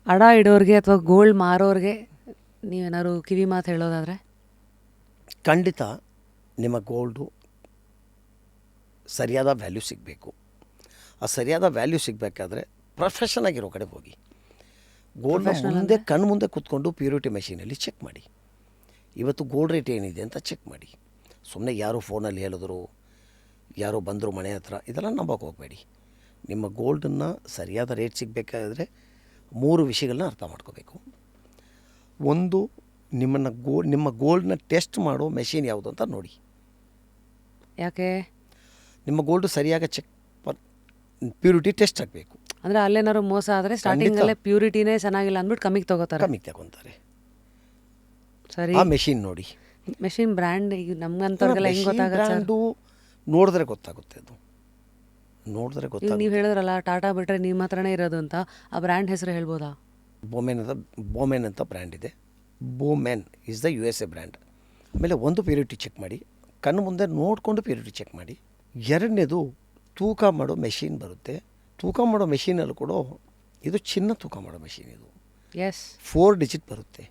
ಅಡ ಇಡೋರಿಗೆ ಅಥವಾ ಗೋಲ್ಡ್ ಮಾರೋರಿಗೆ ನೀವೇನಾದ್ರು ಕಿವಿ ಮಾತು ಹೇಳೋದಾದರೆ? ಖಂಡಿತ ನಿಮ್ಮ ಗೋಲ್ಡು ಸರಿಯಾದ ವ್ಯಾಲ್ಯೂ ಸಿಗಬೇಕು. ಆ ಸರಿಯಾದ ವ್ಯಾಲ್ಯೂ ಸಿಗಬೇಕಾದ್ರೆ ಪ್ರೊಫೆಷನ್ ಆಗಿರೋ ಕಡೆ ಹೋಗಿ ಗೋಲ್ಡ್ನ ಮುಂದೆ ಕಣ್ಣು ಮುಂದೆ ಕೂತ್ಕೊಂಡು ಪ್ಯೂರಿಟಿ ಮೆಷಿನಲ್ಲಿ ಚೆಕ್ ಮಾಡಿ. ಇವತ್ತು ಗೋಲ್ಡ್ ರೇಟ್ ಏನಿದೆ ಅಂತ ಚೆಕ್ ಮಾಡಿ. ಸುಮ್ಮನೆ ಯಾರು ಫೋನಲ್ಲಿ ಹೇಳಿದ್ರು, ಯಾರೋ ಬಂದರು ಮನೆ ಹತ್ರ, ಇದೆಲ್ಲ ನಂಬಕ್ಕೆ ಹೋಗಬೇಡಿ. ನಿಮ್ಮ ಗೋಲ್ಡನ್ನು ಸರಿಯಾದ ರೇಟ್ ಸಿಗಬೇಕಾದ್ರೆ 3 ವಿಷಯಗಳನ್ನ ಅರ್ಥ ಮಾಡ್ಕೋಬೇಕು. ಒಂದು, ನಿಮ್ಮ ಗೋಲ್ಡ್ನ ಟೆಸ್ಟ್ ಮಾಡೋ ಮೆಷಿನ್ ಯಾವುದು ಅಂತ ನೋಡಿ. ಯಾಕೆ? ನಿಮ್ಮ ಗೋಲ್ಡ್ ಸರಿಯಾಗಿ ಪ್ಯೂರಿಟಿ ಟೆಸ್ಟ್ ಆಗಬೇಕು. ಅಂದರೆ ಅಲ್ಲೇನಾದ್ರು ಮೋಸ ಆದರೆ ಸ್ಟಾರ್ಟಿಂಗಲ್ಲೇ ಪ್ಯೂರಿಟಿನೇ ಚೆನ್ನಾಗಿಲ್ಲ ಅಂದ್ಬಿಟ್ಟು ಕಮ್ಮಿಗೆ ತಗೊತಾರೆ. ಸರಿ, ಆ ಮೆಷಿನ್ ನೋಡಿ. ಮೆಷಿನ್ ಬ್ರ್ಯಾಂಡ್ ಈಗ ನಮ್ಗಂತವ್ರಿಗೆಲ್ಲ ಹೆಂಗೆ ಗೊತ್ತಾಗುತ್ತೆ? ಬ್ರ್ಯಾಂಡು ನೋಡಿದ್ರೆ ಗೊತ್ತಾಗುತ್ತೆ. ಅದು ನೋಡಿದ್ರೆ ಗೊತ್ತಾಗುತ್ತೆ. ನೀವು ಹೇಳಿದ್ರಲ್ಲ ಟಾಟಾ ಬಿಟ್ಟರೆ ನಿಮ್ಮ ಹತ್ರನೇ ಇರೋದು ಅಂತ, ಆ ಬ್ರ್ಯಾಂಡ್ ಹೆಸರು ಹೇಳ್ಬೋದಾ? ಬೋಮೆನ್ ಅಂತ ಬ್ರ್ಯಾಂಡ್ ಇದೆ. ಬೋಮೆನ್ ಇಸ್ ದ USA ಬ್ರ್ಯಾಂಡ್. ಆಮೇಲೆ ಒಂದು ಪ್ಯೂರಿಟಿ ಚೆಕ್ ಮಾಡಿ, ಕಣ್ಣು ಮುಂದೆ ನೋಡಿಕೊಂಡು ಪ್ಯೂರಿಟಿ ಚೆಕ್ ಮಾಡಿ. ಎರಡನೇದು, ತೂಕ ಮಾಡೋ ಮೆಷಿನ್ ಬರುತ್ತೆ. ತೂಕ ಮಾಡೋ ಮೆಷಿನಲ್ಲಿ ಕೂಡ ಇದು ಚಿನ್ನ ತೂಕ ಮಾಡೋ ಮೆಷಿನ್. ಇದು 4 ಡಿಜಿಟ್ ಬರುತ್ತೆ.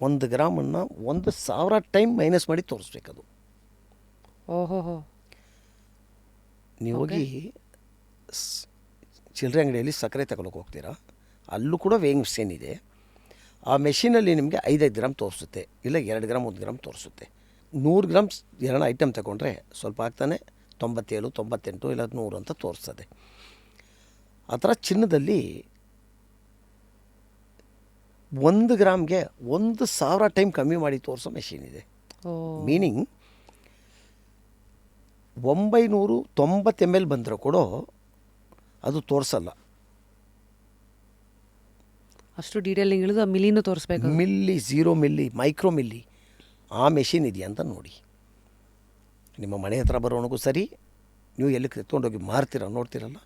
1 ಗ್ರಾಮನ್ನು 1,000 ಟೈಮ್ ಮೈನಸ್ ಮಾಡಿ ತೋರಿಸ್ಬೇಕದು. ಓಹೋ. ನೀವು ಹೋಗಿ ಚಿಲ್ಲರೆ ಅಂಗಡಿಯಲ್ಲಿ ಸಕ್ಕರೆ ತಗೊಳಕ್ಕೆ ಹೋಗ್ತೀರಾ, ಅಲ್ಲೂ ಕೂಡ ವೇಯಿಂಗ್ ಮೆಷಿನ್ ಇದೆ. ಆ ಮೆಷಿನಲ್ಲಿ ನಿಮಗೆ 5 ಗ್ರಾಮ್ ತೋರಿಸುತ್ತೆ, ಇಲ್ಲ 2 ಗ್ರಾಮ್ 1 ಗ್ರಾಮ್ ತೋರಿಸುತ್ತೆ. 100 ಗ್ರಾಮ್ಸ್ ಎರಡು ಐಟಮ್ ತಗೊಂಡ್ರೆ ಸ್ವಲ್ಪ ಆಗ್ತಾನೆ 97, 98 ಇಲ್ಲ 100 ಅಂತ ತೋರಿಸ್ತದೆ. ಆ ಥರ ಚಿನ್ನದಲ್ಲಿ 1 ಗ್ರಾಮ್ಗೆ 1,000 ಟೈಮ್ ಕಮ್ಮಿ ಮಾಡಿ ತೋರಿಸೋ ಮೆಷಿನ್ ಇದೆ. ಮೀನಿಂಗ್ 990 ml ಬಂದರೂ ಕೂಡ ಅದು ತೋರಿಸಲ್ಲ. ಅಷ್ಟು ಡೀಟೇಲಿಂಗ್ ಇಳಿದು ಮಿಲಿನೂ ತೋರಿಸ್ಬೇಕು. ಮಿಲ್ಲಿ, 0 ಮಿಲ್ಲಿ, ಮೈಕ್ರೋ ಮಿಲ್ಲಿ ಆ ಮೆಷಿನ್ ಇದೆಯಾ ಅಂತ ನೋಡಿ. ನಿಮ್ಮ ಮನೆ ಹತ್ರ ಬರೋವನಿಗೂ ಸರಿ, ನೀವು ಎಲ್ಲಿ ತೊಗೊಂಡೋಗಿ ಮಾರ್ತೀರ ನೋಡ್ತೀರಲ್ಲ,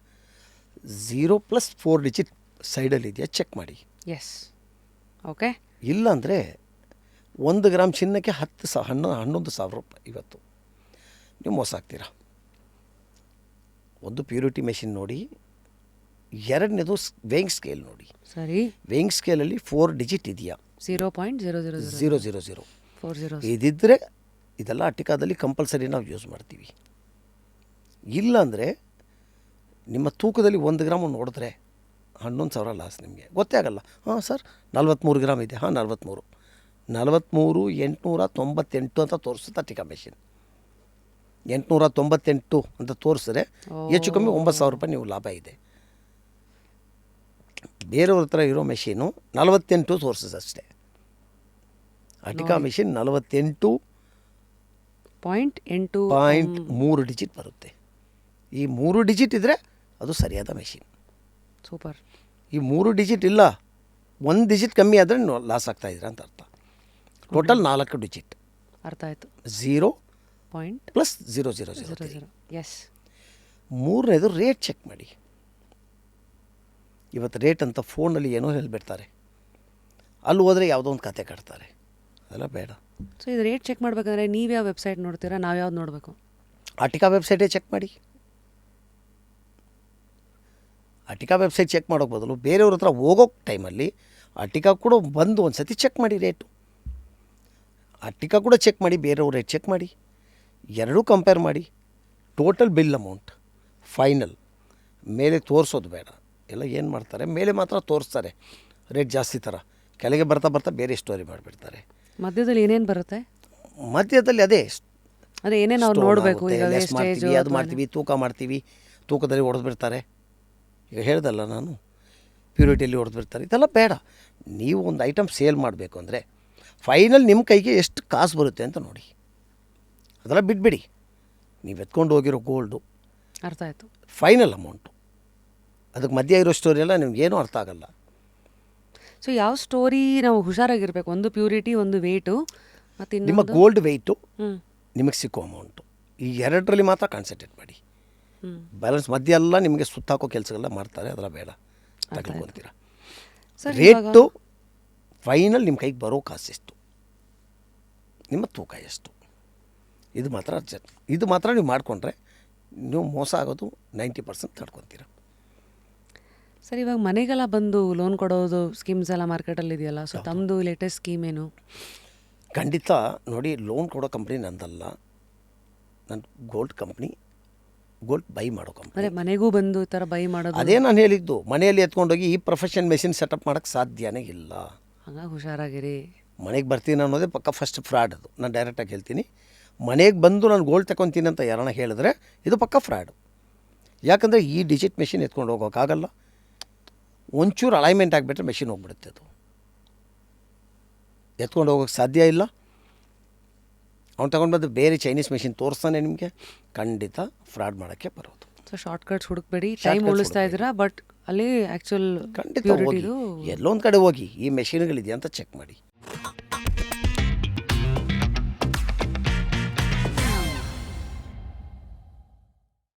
0+4 ಡಿಜಿಟ್ ಸೈಡಲ್ಲಿ ಇದೆಯಾ ಚೆಕ್ ಮಾಡಿ. ಓಕೆ. ಇಲ್ಲಾಂದರೆ 1 ಗ್ರಾಮ್ ಚಿನ್ನಕ್ಕೆ 11,000 ರೂಪಾಯಿ ಇವತ್ತು ನೀವು ಮೋಸ ಆಗ್ತೀರಾ. ಒಂದು ಪ್ಯೂರಿಟಿ ಮೆಷಿನ್ ನೋಡಿ. ಎರಡನೇದು ವೇಯಿಂಗ್ ಸ್ಕೇಲ್ ನೋಡಿ. ಸರಿ, ವೇಯಿಂಗ್ ಸ್ಕೇಲಲ್ಲಿ 4 ಡಿಜಿಟ್ ಇದೆಯಾ? 0.0000040. ಇದಿದ್ದರೆ ಇದೆಲ್ಲ ಅಟಿಕಾದಲ್ಲಿ ಕಂಪಲ್ಸರಿ ನಾವು ಯೂಸ್ ಮಾಡ್ತೀವಿ. ಇಲ್ಲಾಂದರೆ ನಿಮ್ಮ ತೂಕದಲ್ಲಿ 1 ಗ್ರಾಮ್ ನೋಡಿದ್ರೆ 11,000 ಲಾಸ್. ನಿಮಗೆ ಗೊತ್ತೇ ಆಗಲ್ಲ. ಹಾಂ ಸರ್ 43 ಗ್ರಾಮ್ ಇದೆ. ಹಾಂ 43, 898 ಅಂತ ತೋರಿಸುತ್ತೆ ಅಟಿಕಾ ಮೆಷಿನ್. 898 ಅಂತ ತೋರಿಸಿದ್ರೆ ಹೆಚ್ಚು ಕಮ್ಮಿ 9,000 ರೂಪಾಯಿ ನೀವು ಲಾಭ ಇದೆ. ಬೇರೆಯವ್ರ ಹತ್ರ ಇರೋ ಮೆಷೀನು 48 ತೋರಿಸಿದೆ ಅಷ್ಟೇ. ಅಟಿಕಾ ಮೆಷಿನ್ 48.3 ಡಿಜಿಟ್ ಬರುತ್ತೆ. ಈ 3 ಡಿಜಿಟ್ ಇದ್ದರೆ ಅದು ಸರಿಯಾದ ಮೆಷಿನ್. ಸೂಪರ್. ಈ 3 ಡಿಜಿಟ್ ಇಲ್ಲ, 1 ಡಿಜಿಟ್ ಕಮ್ಮಿ ಆದರೆ ಲಾಸ್ ಆಗ್ತಾಯಿದ್ದೀರಾ ಅಂತ ಅರ್ಥ. Total 4 digit. ಅರ್ಥ ಆಯಿತು. 0.0000. ಮೂರನೇದು ರೇಟ್ ಚೆಕ್ ಮಾಡಿ. ಇವತ್ತು ರೇಟ್ ಅಂತ ಫೋನಲ್ಲಿ ಏನೋ ಹೇಳಿಬಿಡ್ತಾರೆ, ಅಲ್ಲಿ ಹೋದರೆ ಯಾವುದೋ ಒಂದು ಕತೆ ಕಟ್ತಾರೆ. ಅದೆಲ್ಲ ಬೇಡ. ಸೊ ಇದು ರೇಟ್ ಚೆಕ್ ಮಾಡಬೇಕಂದ್ರೆ ನೀವು ಯಾವ ವೆಬ್ಸೈಟ್ ನೋಡ್ತೀರಾ, ನಾವು ಯಾವ್ದು ನೋಡಬೇಕು? ಅಟಿಕಾ ವೆಬ್ಸೈಟೇ ಚೆಕ್ ಮಾಡಿ. ಅಟಿಕಾ ವೆಬ್ಸೈಟ್ ಚೆಕ್ ಮಾಡೋಕ್ಕೆ ಬದಲು ಬೇರೆಯವ್ರ ಹತ್ರ ಹೋಗೋ ಟೈಮಲ್ಲಿ ಅಟಿಕಾ ಕೂಡ ಬಂದು ಒಂದು ಸತಿ ಚೆಕ್ ಮಾಡಿ ರೇಟು. ಅಟಿಕಾ ಕೂಡ ಚೆಕ್ ಮಾಡಿ, ಬೇರೆಯವ್ರ ರೇಟ್ ಚೆಕ್ ಮಾಡಿ, ಎರಡೂ ಕಂಪೇರ್ ಮಾಡಿ. ಟೋಟಲ್ ಬಿಲ್ ಅಮೌಂಟ್ ಫೈನಲ್ ಮೇಲೆ ತೋರಿಸೋದು ಬೇಡ. ಎಲ್ಲ ಏನು ಮಾಡ್ತಾರೆ, ಮೇಲೆ ಮಾತ್ರ ತೋರಿಸ್ತಾರೆ ರೇಟ್ ಜಾಸ್ತಿ ಥರ, ಕೆಳಗೆ ಬರ್ತಾ ಬರ್ತಾ ಬೇರೆ ಸ್ಟೋರಿ ಮಾಡಿಬಿಡ್ತಾರೆ. ಮಧ್ಯದಲ್ಲಿ ಏನೇನು ಬರುತ್ತೆ? ಮಧ್ಯದಲ್ಲಿ ಅದೇ ಏನೇನು ನಾವು ನೋಡಬೇಕು. ಮಾಡ್ತೀವಿ, ಅದು ಮಾಡ್ತೀವಿ, ತೂಕ ಮಾಡ್ತೀವಿ, ತೂಕದಲ್ಲಿ ಹೊಡೆದ್ಬಿಡ್ತಾರೆ. ಈಗ ಹೇಳ್ದಲ್ಲ ನಾನು, ಪ್ಯೂರಿಟಿಯಲ್ಲಿ ಹೊಡೆದ್ಬಿಡ್ತಾರೆ. ಇದೆಲ್ಲ ಬೇಡ. ನೀವು ಒಂದು ಐಟಮ್ ಸೇಲ್ ಮಾಡಬೇಕು ಅಂದರೆ ಫೈನಲ್ ನಿಮ್ಮ ಕೈಗೆ ಎಷ್ಟು ಕಾಸು ಬರುತ್ತೆ ಅಂತ ನೋಡಿ. ಅದೆಲ್ಲ ಬಿಟ್ಬಿಡಿ. ನೀವು ಎತ್ಕೊಂಡು ಹೋಗಿರೋ ಗೋಲ್ಡು ಅರ್ಥ ಆಯಿತು, ಫೈನಲ್ ಅಮೌಂಟು. ಅದಕ್ಕೆ ಮಧ್ಯ ಇರೋ ಸ್ಟೋರಿ ಎಲ್ಲ ನಿಮಗೇನೂ ಅರ್ಥ ಆಗಲ್ಲ. ಸೊ ಯಾವ ಸ್ಟೋರಿ ನಾವು ಹುಷಾರಾಗಿರ್ಬೇಕು? ಒಂದು ಪ್ಯೂರಿಟಿ, ಒಂದು ವೆಯ್ಟು, ಮತ್ತು ನಿಮ್ಮ ಗೋಲ್ಡ್ ವೆಯ್ಟು, ನಿಮಗೆ ಸಿಕ್ಕೋ ಅಮೌಂಟು, ಈ ಎರಡರಲ್ಲಿ ಮಾತ್ರ ಕಾನ್ಸಂಟ್ರೇಟ್ ಮಾಡಿ. ಬ್ಯಾಲೆನ್ಸ್ ಮಧ್ಯ ಎಲ್ಲ ನಿಮಗೆ ಸುತ್ತಾಕೋ ಕೆಲಸಗಳೆಲ್ಲ ಮಾಡ್ತಾರೆ, ಅದೆಲ್ಲ ಬೇಡ. ತಗೊಳ್ತೀರ ರೇಟು ಫೈನಲ್ ನಿಮ್ಮ ಕೈಗೆ ಬರೋ ಕಾಸೆಷ್ಟು, ನಿಮ್ಮ ತೂಕ ಎಷ್ಟು, ಇದು ಮಾತ್ರ ನೀವು ಮಾಡಿಕೊಂಡ್ರೆ ನೀವು ಮೋಸ ಆಗೋದು 90% ತಡ್ಕೊತೀರ. ಸರ್ ಇವಾಗ ಮನೆಗೆಲ್ಲ ಬಂದು ಲೋನ್ ಕೊಡೋದು ಸ್ಕೀಮ್ಸ್ ಎಲ್ಲ ಮಾರ್ಕೆಟಲ್ಲಿ ಇದೆಯಲ್ಲ, ಸೊ ತಮ್ಮದು ಲೇಟೆಸ್ಟ್ ಸ್ಕೀಮ್ ಏನು? ಖಂಡಿತ ನೋಡಿ, ಲೋನ್ ಕೊಡೋ ಕಂಪ್ನಿ ನಂದಲ್ಲ, ನನ್ನ ಗೋಲ್ಡ್ ಕಂಪ್ನಿ, ಗೋಲ್ಡ್ ಬೈ ಮಾಡೋ ಕಂಪ್ನಿ. ಅಂದರೆ ಮನೆಗೂ ಬಂದು ಈ ಥರ ಬೈ ಮಾಡೋದು, ಅದೇ ನಾನು ಹೇಳಿದ್ದು, ಮನೆಯಲ್ಲಿ ಎತ್ಕೊಂಡೋಗಿ ಈ ಪ್ರೊಫೆಷನ್ ಮೆಷಿನ್ ಸೆಟಪ್ ಮಾಡೋಕ್ಕೆ ಸಾಧ್ಯನೇ ಇಲ್ಲ. ಹಂಗಾಗಿ ಹುಷಾರಾಗಿರಿ. ಮನೆಗೆ ಬರ್ತೀನಿ ಅನ್ನೋದೇ ಪಕ್ಕ ಫಸ್ಟ್ ಫ್ರಾಡ್. ಅದು ನಾನು ಡೈರೆಕ್ಟಾಗಿ ಹೇಳ್ತೀನಿ. ಮನೆಗೆ ಬಂದು ನಾನು ಗೋಲ್ಡ್ ತಗೊತೀನಿ ಅಂತ ಯಾರನ್ನ ಹೇಳಿದ್ರೆ ಇದು ಪಕ್ಕ ಫ್ರಾಡು. ಯಾಕಂದರೆ ಈ ಡಿಜಿಟ್ ಮೆಷಿನ್ ಎತ್ಕೊಂಡು ಹೋಗೋಕ್ಕಾಗಲ್ಲ. ಒಂಚೂರು ಅಲೈನ್ಮೆಂಟ್ ಆಗಿಬಿಟ್ರೆ ಮೆಷಿನ್ ಹೋಗ್ಬಿಡುತ್ತೆ, ಅದು ಎತ್ಕೊಂಡು ಹೋಗೋಕ್ಕೆ ಸಾಧ್ಯ ಇಲ್ಲ. ಅವ್ನು ತಗೊಂಡು ಬಂದು ಬೇರೆ ಚೈನೀಸ್ ಮೆಷಿನ್ ತೋರಿಸ್ತಾನೆ ನಿಮಗೆ, ಖಂಡಿತ ಫ್ರಾಡ್ ಮಾಡೋಕ್ಕೆ ಬರೋದು. ಸೊ ಶಾರ್ಟ್ ಕಟ್ಸ್ ಹುಡುಕ್ಬೇಡಿ, ಟೈಮ್ ಉಳಿಸ್ತಾ ಇದ್ದೀರಾ, ಬಟ್ ಅಲ್ಲಿ ಆ್ಯಕ್ಚುಲ್ ಖಂಡಿತ ಹೋಗಿ ಎಲ್ಲೊಂದು ಕಡೆ ಹೋಗಿ ಈ ಮೆಷಿನ್ಗಳಿದೆಯಾ ಅಂತ ಚೆಕ್ ಮಾಡಿ.